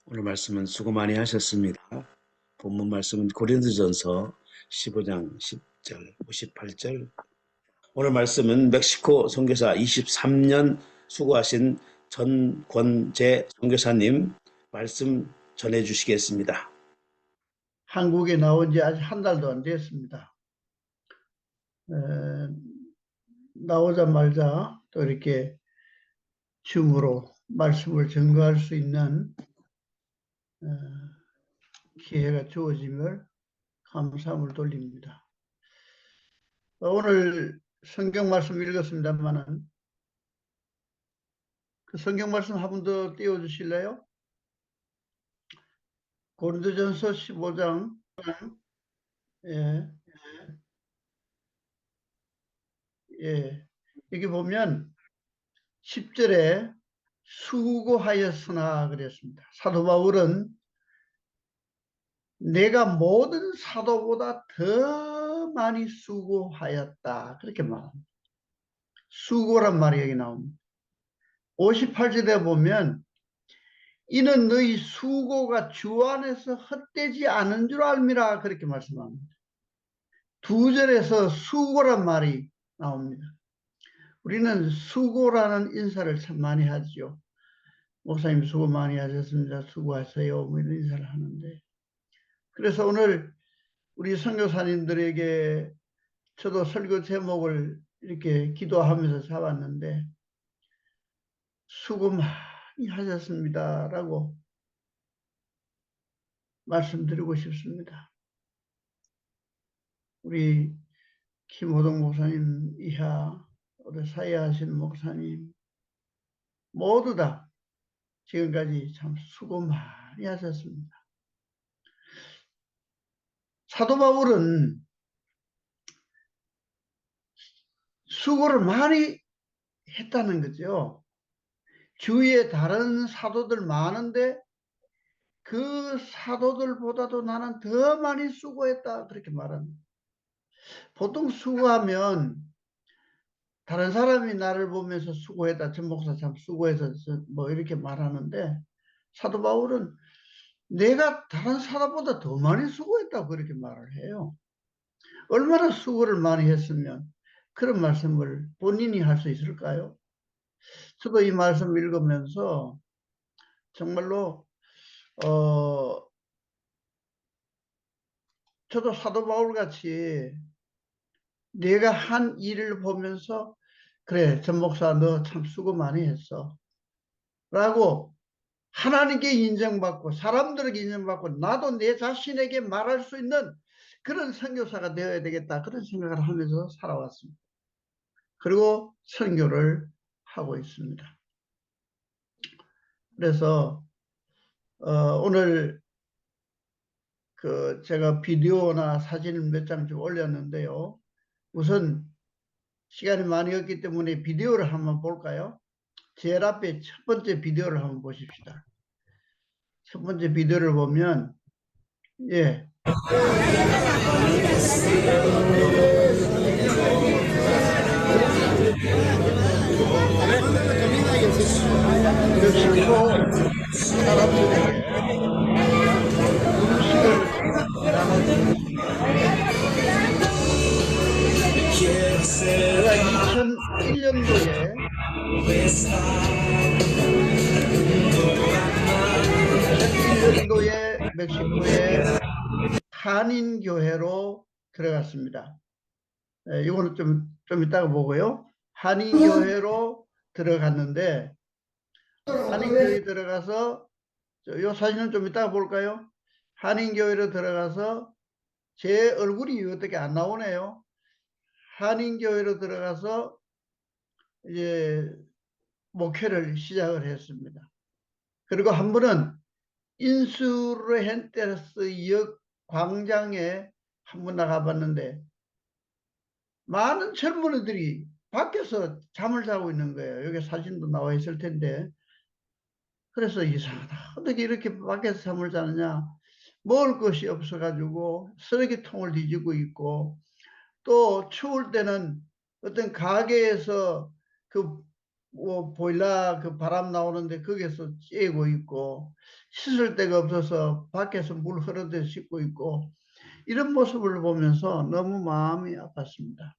오늘 말씀은 수고 많이 하셨습니다. 본문 말씀은 고린도전서 15장 10절, 58절. 오늘 말씀은 멕시코 선교사 23년 수고하신 전권재 선교사님 말씀 전해 주시겠습니다. 한국에 나온 지 아직 한 달도 안 됐습니다. 나오자마자 또 이렇게 줌으로 말씀을 전가할 수 있는 기회가 주어짐을 감사함을 돌립니다. 오늘 성경 말씀 읽었습니다만은 그 성경 말씀 한 번 더 띄워주실래요? 고린도전서 15장. 예, 예. 여기 보면 10절에 수고하였으나 그랬습니다. 사도 바울은 내가 모든 사도보다 더 많이 수고하였다. 그렇게 말합니다. 수고란 말이 여기 나옵니다. 58절에 보면 이는 너희 수고가 주 안에서 헛되지 않은 줄 알미라. 그렇게 말씀합니다. 2절에서 수고란 말이 나옵니다. 우리는 수고라는 인사를 참 많이 하죠. 목사님 수고 많이 하셨습니다. 수고하세요. 뭐 이런 인사를 하는데, 그래서 오늘 우리 선교사님들에게 저도 설교 제목을 이렇게 기도하면서 잡았는데 수고 많이 하셨습니다 라고 말씀드리고 싶습니다. 우리 김호동 목사님 이하 우리 사회하시는 목사님 모두 다 지금까지 참 수고 많이 하셨습니다. 사도 바울은 수고를 많이 했다는 거죠. 주위에 다른 사도들 많은데 그 사도들보다도 나는 더 많이 수고했다 그렇게 말합니다. 보통 수고하면 다른 사람이 나를 보면서 수고했다, 전 목사 참 수고해서 뭐 이렇게 말하는데, 사도 바울은 내가 다른 사람보다 더 많이 수고했다고 그렇게 말을 해요. 얼마나 수고를 많이 했으면 그런 말씀을 본인이 할 수 있을까요? 저도 이 말씀 읽으면서 정말로 저도 사도 바울 같이 내가 한 일을 보면서 그래, 전 목사 너 참 수고 많이 했어 라고 하나님께 인정받고 사람들에게 인정받고 나도 내 자신에게 말할 수 있는 그런 선교사가 되어야 되겠다, 그런 생각을 하면서 살아왔습니다. 그리고 선교를 하고 있습니다. 그래서 오늘 제가 비디오나 사진을 몇 장 좀 올렸는데요. 우선 시간이 많이 없기 때문에 비디오를 한번 볼까요? 제일 앞에 첫 번째 비디오를 한번 보십시다. 첫 번째 비디오를 보면, 예. 멕시코 사람들에게 음식을 나눠주는, 제가 2001년도에 멕시코의 한인교회로 들어갔습니다. 이거는 좀 이따가 보고요. 한인교회로 들어갔는데, 한인교회에 들어가서, 이 사진은 좀 이따가 볼까요? 한인교회로 들어가서 제 얼굴이 어떻게 안 나오네요. 한인교회로 들어가서 이제 목회를 시작을 했습니다. 그리고 한 번은 인수르헨테스 역 광장에 한 번 나가봤는데 많은 젊은이들이 밖에서 잠을 자고 있는 거예요. 여기 사진도 나와 있을 텐데. 그래서 이상하다, 어떻게 이렇게 밖에서 잠을 자느냐. 먹을 것이 없어가지고 쓰레기통을 뒤지고 있고, 또 추울 때는 어떤 가게에서 그 뭐 보일러 그 바람 나오는데 거기서 쬐고 있고, 씻을 데가 없어서 밖에서 물 흐르듯 씻고 있고, 이런 모습을 보면서 너무 마음이 아팠습니다.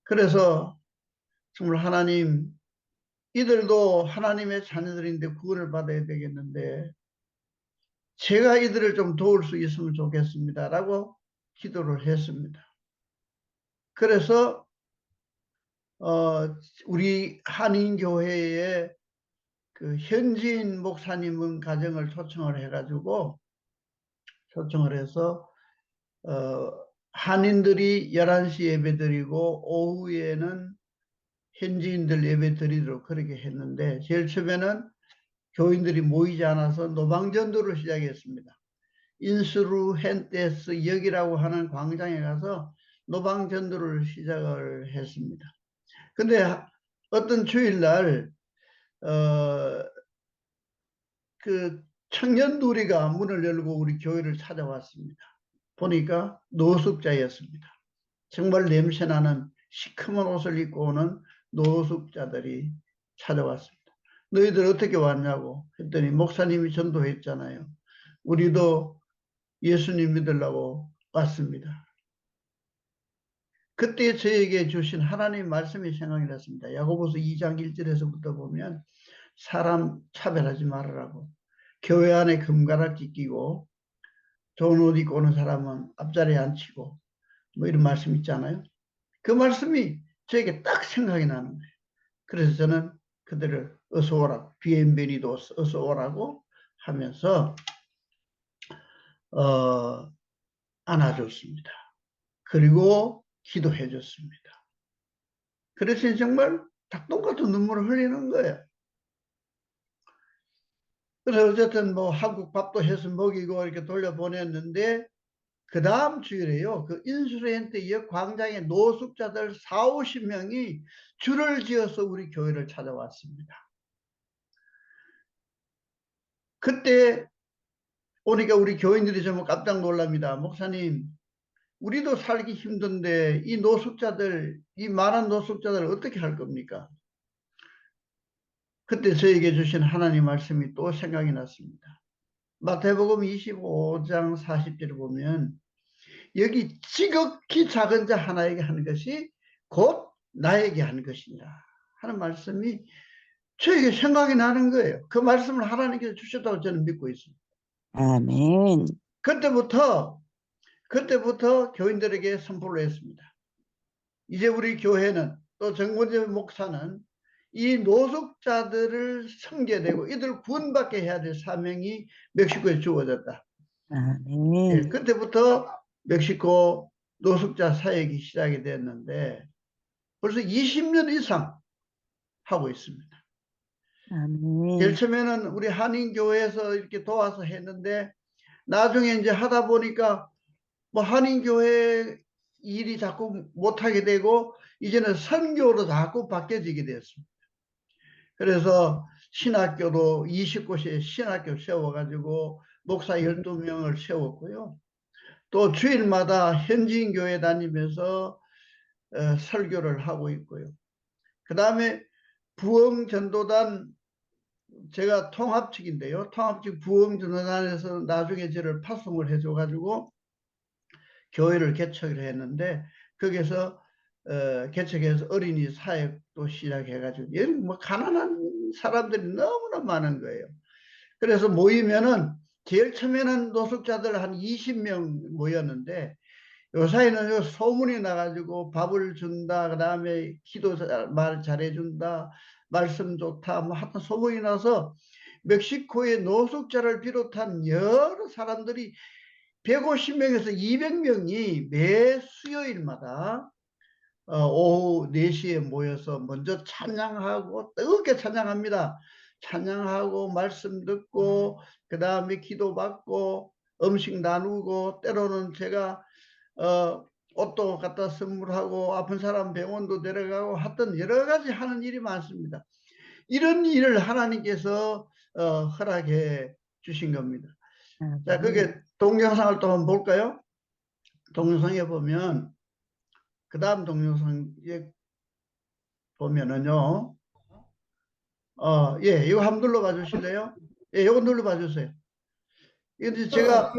그래서 정말 하나님, 이들도 하나님의 자녀들인데 구원을 받아야 되겠는데 제가 이들을 좀 도울 수 있으면 좋겠습니다 라고 기도를 했습니다. 그래서 우리 한인교회에 그 현지인 목사님 가정을 초청을 해가지고, 초청을 해서 한인들이 11시 예배 드리고 오후에는 현지인들 예배 드리도록 그렇게 했는데, 제일 처음에는 교인들이 모이지 않아서 노방전도를 시작했습니다. 인스루헨테스 역이라고 하는 광장에 가서 노방전도를 시작을 했습니다. 근데 어떤 주일날 그 청년 둘이가 문을 열고 우리 교회를 찾아왔습니다. 보니까 노숙자였습니다. 정말 냄새나는 시커먼 옷을 입고 오는 노숙자들이 찾아왔습니다. 너희들 어떻게 왔냐고 했더니 목사님이 전도했잖아요. 우리도 예수님 믿으려고 왔습니다. 그때 저에게 주신 하나님 말씀이 생각이 났습니다. 야고보서 2장 1절에서부터 보면 사람 차별하지 말으라고, 교회 안에 금가락지 끼고 좋은 옷 입고 오는 사람은 앞자리에 앉히고, 뭐 이런 말씀 있잖아요. 그 말씀이 저에게 딱 생각이 나는 거예요. 그래서 저는 그들을 어서 오라고, 비엔베니도 어서 오라고 하면서 안아줬습니다. 그리고 기도해 줬습니다. 그래서 정말 닭똥같은 눈물을 흘리는 거예요. 그래서 어쨌든 뭐 한국 밥도 해서 먹이고 이렇게 돌려보냈는데, 그 다음 주일에요, 그 인수렌트 역 광장에 노숙자들 4, 50명이 줄을 지어서 우리 교회를 찾아왔습니다. 그때 오니까 우리 교인들이 정말 깜짝 놀랍니다. 목사님, 우리도 살기 힘든데 이 노숙자들, 이 많은 노숙자들 어떻게 할 겁니까? 그때 저에게 주신 하나님 말씀이 또 생각이 났습니다. 마태복음 25장 40절을 보면 여기 지극히 작은 자 하나에게 하는 것이 곧 나에게 하는 것이니라 하는 말씀이 저에게 생각이 나는 거예요. 그 말씀을 하나님께서 주셨다고 저는 믿고 있습니다. 아멘. 그때부터 교인들에게 선포를 했습니다. 이제 우리 교회는, 또 정권재 목사는 이 노숙자들을 섬겨내고 이들 구원받게 해야 될 사명이 멕시코에 주어졌다. 예, 아멘. 그때부터 멕시코 노숙자 사역이 시작이 됐는데 벌써 20년 이상 하고 있습니다. 제일 아멘. 처음에는 우리 한인교회에서 이렇게 도와서 했는데, 나중에 이제 하다 보니까 뭐 한인교회 일이 자꾸 못하게 되고 이제는 선교로 자꾸 바뀌어지게 됐습니다. 그래서 신학교도 20곳에 신학교 세워가지고 목사 12명을 세웠고요. 또 주일마다 현지인 교회 다니면서 설교를 하고 있고요. 그 다음에 부흥전도단, 제가 통합측인데요. 통합측 부흥전도단에서 나중에 저를 파송을 해줘가지고 교회를 개척을 했는데, 거기서 개척해서 어린이 사역도 시작해가지고 여기 뭐 가난한 사람들이 너무나 많은 거예요. 그래서 모이면은 제일 처음에는 노숙자들 한 20명 모였는데 요사이는 소문이 나가지고 밥을 준다, 그 다음에 기도 말 잘해준다, 말씀 좋다, 뭐 하여튼 소문이 나서 멕시코의 노숙자를 비롯한 여러 사람들이 150명에서 200명이 매 수요일마다 오후 4시에 모여서 먼저 찬양하고 뜨겁게 찬양합니다. 찬양하고 말씀 듣고 그 다음에 기도받고 음식 나누고, 때로는 제가 옷도 갖다 선물하고 아픈 사람 병원도 데려가고 하여튼 여러 가지 하는 일이 많습니다. 이런 일을 하나님께서 허락해 주신 겁니다. 자, 그게 동영상을 또 한번 볼까요? 동영상에 보면, 그 다음 동영상에 보면은요, 예, 이거 한번 눌러봐 주실래요? 예, 이거 눌러봐 주세요. 이제 제가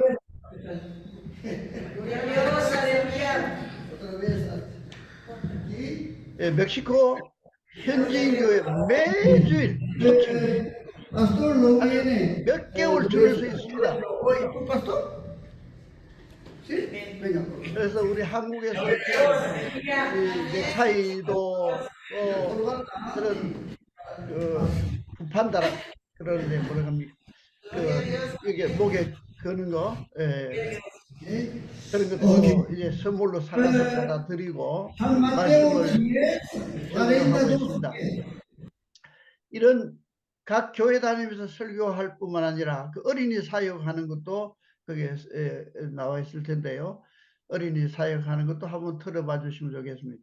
예, 멕시코 현지인 교회 매주일 초청 Pastor, no 아주 viene 몇 개월 줄을 서 있습니다. hoy. ¿Tu pastor? Sí, venga. 그래서 우리 한국에서 지금 이 넥타이도 그런 부판다라 그러는데 뭐라 합니까? 이게 목에 거는 거 그런 것도 이제 선물로 사가서 갖다 드리고 San Mateo 말씀을 10, 전하고 42. 있습니다. 이런 각 교회 다니면서 설교할 뿐만 아니라 그 어린이 사역하는 것도 거기에 나와 있을 텐데요. 어린이 사역하는 것도 한번 들어봐 주시면 좋겠습니다.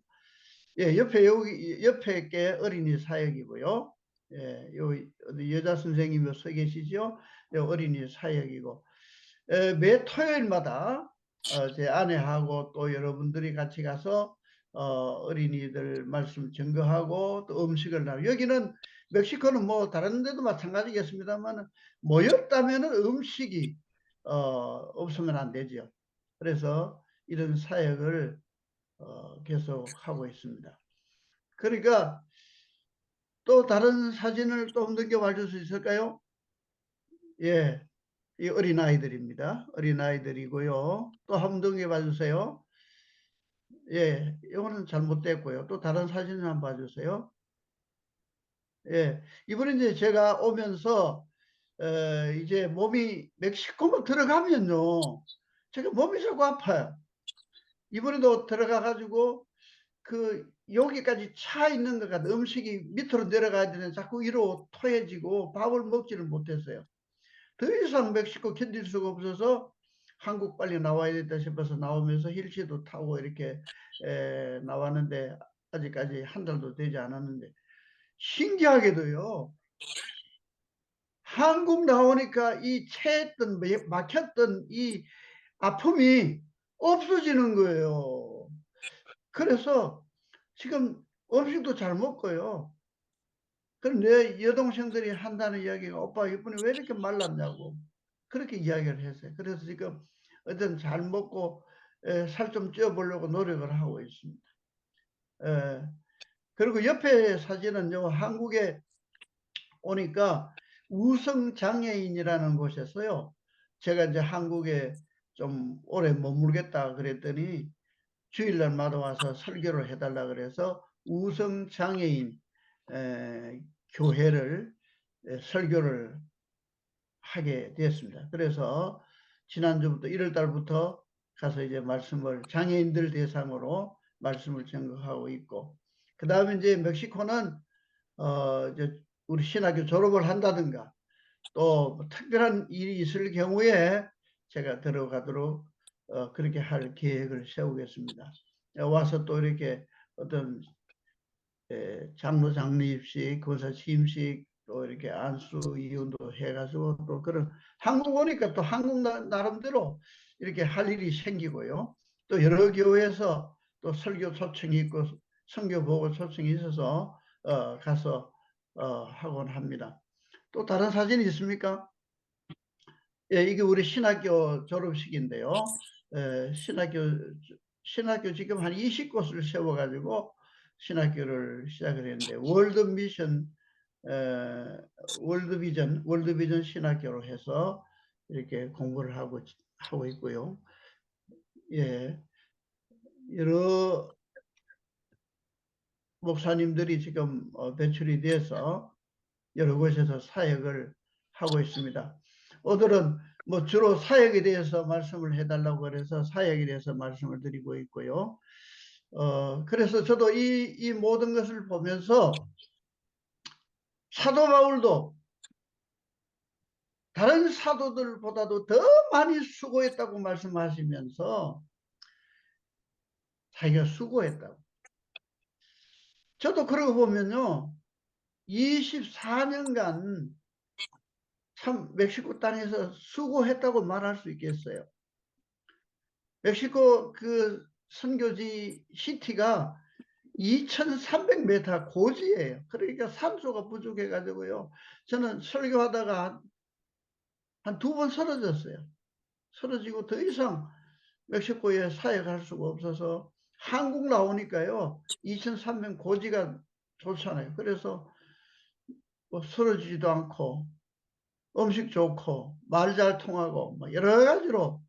예, 옆에 게 어린이 사역이고요. 예, 요 여자 선생님이 서 계시죠? 어린이 사역이고 매 토요일마다 제 아내하고 또 여러분들이 같이 가서 어린이들 말씀 증거하고 또 음식을 나누고 여기는 멕시코는 뭐 다른 데도 마찬가지겠습니다만 모였다면은 음식이 없으면 안 되죠. 그래서 이런 사역을 계속 하고 있습니다. 그러니까 또 다른 사진을 또 넘겨봐 줄 수 있을까요? 예, 이 어린아이들입니다. 어린아이들이고요. 또 한 번 넘겨봐 주세요. 예, 이거는 잘못됐고요. 또 다른 사진을 한번 봐주세요. 예, 이번에 이제 제가 오면서 이제 몸이 멕시코만 들어가면요, 제가 몸이 자꾸 아파요. 이번에도 들어가 가지고 그 여기까지 차 있는 것 같아. 음식이 밑으로 내려가야 되는 자꾸 위로 토해지고 밥을 먹지를 못했어요. 더 이상 멕시코 견딜 수가 없어서 한국 빨리 나와야 겠다 싶어서 나오면서 힐치도 타고 이렇게 나왔는데 아직까지 한 달도 되지 않았는데 신기하게도요. 한국 나오니까 이 체했던 막혔던 이 아픔이 없어지는 거예요. 그래서 지금 음식도 잘 먹고요. 그럼 내 여동생들이 한다는 이야기가 오빠 이번에 왜 이렇게 말랐냐고 그렇게 이야기를 했어요. 그래서 지금 어떤 잘 먹고 살 좀 찌워보려고 노력을 하고 있습니다. 그리고 옆에 사진은요, 한국에 오니까 우성장애인이라는 곳에서요, 제가 이제 한국에 좀 오래 머물겠다 그랬더니 주일날마다 와서 설교를 해달라 그래서 우성장애인 교회를 설교를 하게 되었습니다. 그래서 지난주부터 1월 달부터 가서 이제 말씀을 장애인들 대상으로 말씀을 전공하고 있고 그 다음에 이제 멕시코는 이제 우리 신학교 졸업을 한다든가 또 특별한 일이 있을 경우에 제가 들어가도록 그렇게 할 계획을 세우겠습니다. 와서 또 이렇게 어떤 장로 장립식, 권사 취임식 또 이렇게 안수 이혼도 해가지고 또 그런 한국 오니까 또 한국 나름대로 이렇게 할 일이 생기고요. 또 여러 교회에서 또 설교 초청이 있고 선교 보고 초청이 있어서 가서 하곤 합니다. 또 다른 사진이 있습니까? 예, 이게 우리 신학교 졸업식인데요. 신학교 지금 한 20곳을 세워가지고 신학교를 시작을 했는데 월드비전 신학교로 해서 이렇게 공부를 하고 있고요. 예, 여러 목사님들이 지금 배출이 돼서 여러 곳에서 사역을 하고 있습니다. 오늘은 뭐 주로 사역에 대해서 말씀을 해달라고 그래서 사역에 대해서 말씀을 드리고 있고요. 그래서 저도 이 모든 것을 보면서 사도 바울도 다른 사도들보다도 더 많이 수고했다고 말씀하시면서 자기가 수고했다고. 저도 그러고 보면요. 24년간 참 멕시코 땅에서 수고했다고 말할 수 있겠어요. 멕시코 그 선교지 시티가 2300m 고지예요. 그러니까 산소가 부족해 가지고요. 저는 설교하다가 한 2번 쓰러졌어요. 쓰러지고 더 이상 멕시코에 사역할 수가 없어서 한국 나오니까요. 2300 고지가 좋잖아요. 그래서 뭐 쓰러지지도 않고 음식 좋고 말 잘 통하고 뭐 여러 가지로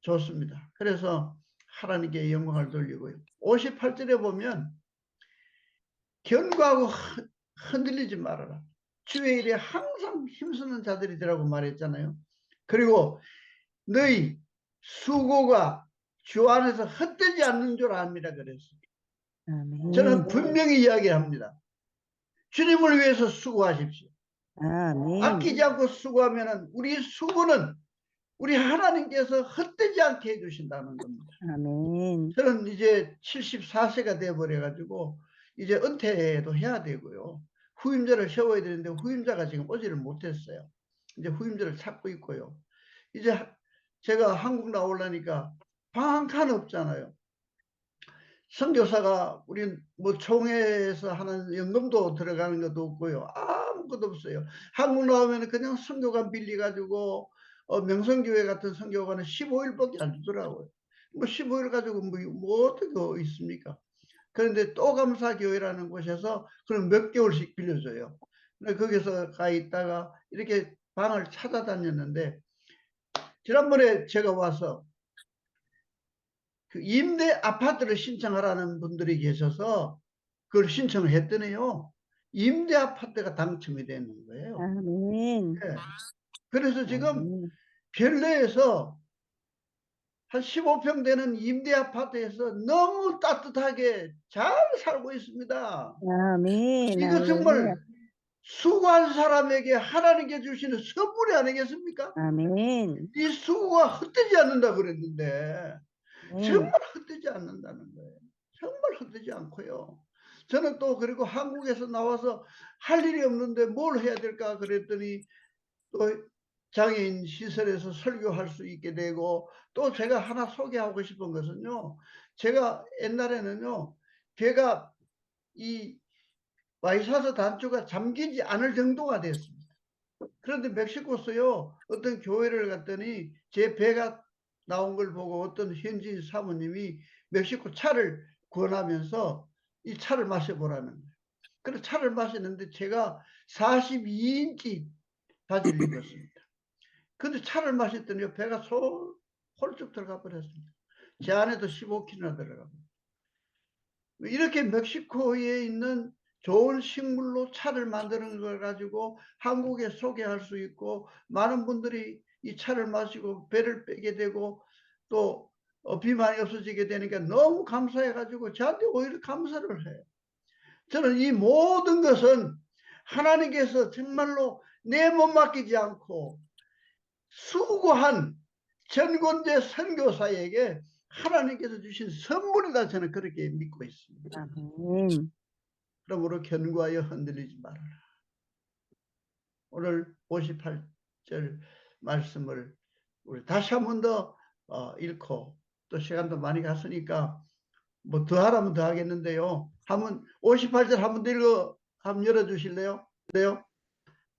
좋습니다. 그래서 하나님께 영광을 돌리고요. 58절에 보면 견고하고 흔들리지 말아라. 주의 일에 항상 힘쓰는 자들이라고 말했잖아요. 그리고 너희 수고가 주 안에서 헛되지 않는 줄 압니다. 그래서 저는 아멘. 분명히 이야기합니다. 주님을 위해서 수고하십시오. 아멘. 아끼지 않고 수고하면 우리 수고는 우리 하나님께서 헛되지 않게 해주신다는 겁니다. 아멘. 저는 이제 74세가 돼버려가지고 이제 은퇴도 해야 되고요. 후임자를 세워야 되는데 후임자가 지금 오지를 못했어요. 이제 후임자를 찾고 있고요. 이제 제가 한국 나오려니까 방 한 칸 없잖아요. 선교사가 우리 뭐 총회에서 하는 연금도 들어가는 것도 없고요. 아무것도 없어요. 한국 나오면 그냥 선교관 빌려가지고 명성교회 같은 선교관은 15일밖에 안 주더라고요. 뭐 15일 가지고 뭐 어떻게 있습니까? 그런데 또 감사교회라는 곳에서 그럼 몇 개월씩 빌려줘요. 거기서 가 있다가 이렇게 방을 찾아다녔는데 지난번에 제가 와서 그 임대 아파트를 신청하라는 분들이 계셔서 그걸 신청을 했더니요. 임대 아파트가 당첨이 되는 거예요. 아멘. 네. 그래서 지금 아멘. 별내에서 한 15평 되는 임대 아파트에서 너무 따뜻하게 잘 살고 있습니다. 아멘. 이거 정말 수고한 사람에게 하나님께 주시는 선물이 아니겠습니까? 아멘. 이 수고가 헛되지 않는다 그랬는데 정말 아멘. 헛되지 않는다는 거예요. 정말 헛되지 않고요. 저는 또 그리고 한국에서 나와서 할 일이 없는데 뭘 해야 될까 그랬더니 또 장애인 시설에서 설교할 수 있게 되고 또 제가 하나 소개하고 싶은 것은요. 제가 옛날에는요. 배가 이 와이샤스 단추가 잠기지 않을 정도가 됐습니다. 그런데 멕시코서요. 어떤 교회를 갔더니 제 배가 나온 걸 보고 어떤 현지 사모님이 멕시코 차를 권하면서 이 차를 마셔보라는 거예요. 그래서 차를 마시는데 제가 42인치 바지를 입었습니다. 근데 차를 마셨더니 배가 홀쭉 들어가 버렸습니다. 제 안에도 15kg나 들어갑니다. 이렇게 멕시코에 있는 좋은 식물로 차를 만드는 걸 가지고 한국에 소개할 수 있고 많은 분들이 이 차를 마시고 배를 빼게 되고 또 비만이 없어지게 되니까 너무 감사해 가지고 저한테 오히려 감사를 해요. 저는 이 모든 것은 하나님께서 정말로 내 몸 맡기지 않고 수고한 전권대 선교사에게 하나님께서 주신 선물이다 저는 그렇게 믿고 있습니다. 아멘. 그러므로 견고하여 흔들리지 말아라. 오늘 58절 말씀을 우리 다시 한 번 더 읽고 또 시간도 많이 갔으니까 뭐 더 하라면 더 하겠는데요. 한번 58절 한 번 더 읽어 한번 열어주실래요? 그래요?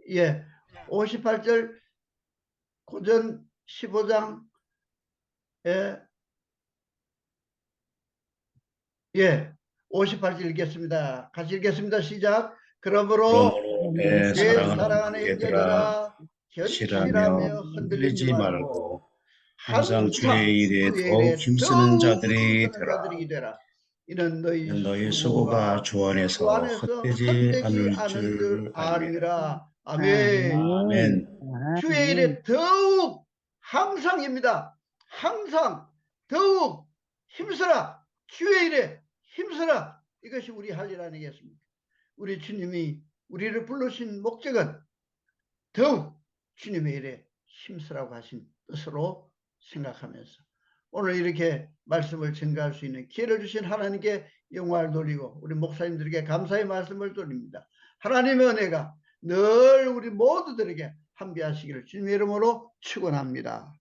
예, 58절 고전 15장 예, 58절 읽겠습니다. 같이 읽겠습니다. 시작. 그러므로 그러므로 내 내 내 사랑하는 사랑하는 형제들아, 형제들아 실하며 견실하며 흔들리지 말고 항상 항상 주의 일에 주의 더욱 일에 힘쓰는 더욱 자들이 힘쓰는 되라. 자들이 되라. 이는 너희 너희 수고가 수고가 주 주 안에서 안에서 헛되지 헛되지 않을 않은 줄 줄 압니다. 아니라. 아멘. 아멘. 아멘. 주의 아멘. 일에 더욱 항상입니다. 항상 더욱 힘써라. 주의 일에 힘써라. 이것이 우리 할 일 아니겠습니까? 우리 주님이 우리를 부르신 목적은 더욱 주님의 일에 힘쓰라고 하신 뜻으로 생각하면서 오늘 이렇게 말씀을 전가할 수 있는 기회를 주신 하나님께 영광을 돌리고 우리 목사님들에게 감사의 말씀을 드립니다. 하나님의 은혜가 늘 우리 모두들에게 함께 하시기를 주님의 이름으로 축원합니다.